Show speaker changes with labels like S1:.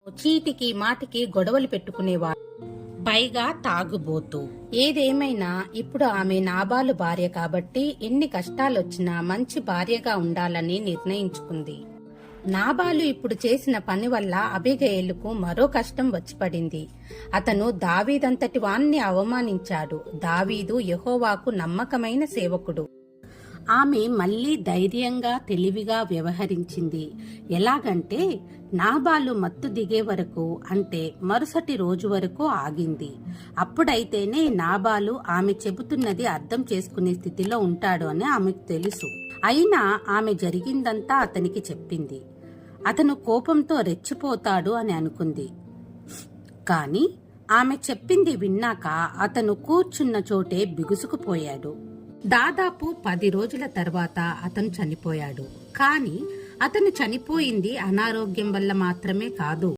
S1: చీటికి మాటికి గొడవలు పెట్టుకునేవాడు, పైగా తాగుబోతూ. ఏదేమైనా ఇప్పుడు ఆమె నాబాలు భార్య కాబట్టి ఎన్ని కష్టాలొచ్చినా మంచి భార్యగా ఉండాలని నిర్ణయించుకుంది. నాబాలు ఇప్పుడు చేసిన పని వల్ల అబిగయీలుకు మరో కష్టం వచ్చి పడింది. అతను దావీదంతటి వాణ్ణి అవమానించాడు. దావీదు యెహోవాకు నమ్మకమైన సేవకుడు. ఆమె మళ్లీ ధైర్యంగా తెలివిగా వ్యవహరించింది. ఎలాగంటే నాబాలు మత్తు దిగే వరకు, అంటే మరుసటి రోజు వరకు ఆగింది. అప్పుడైతేనే నాబాలు ఆమె చెబుతున్నది అర్థం చేసుకునే స్థితిలో ఉంటాడు అని ఆమెకు తెలుసు. అయినా ఆమె జరిగిందంతా అతనికి చెప్పింది. అతను కోపంతో రెచ్చిపోతాడు అని అనుకుంది. కాని ఆమె చెప్పింది విన్నాక అతను కూర్చున్న చోటే బిగుసుకుపోయాడు. దాదాపు 10 రోజుల తర్వాత అతను చనిపోయాడు. కాని అతను చనిపోయింది అనారోగ్యం వల్ల మాత్రమే కాదు.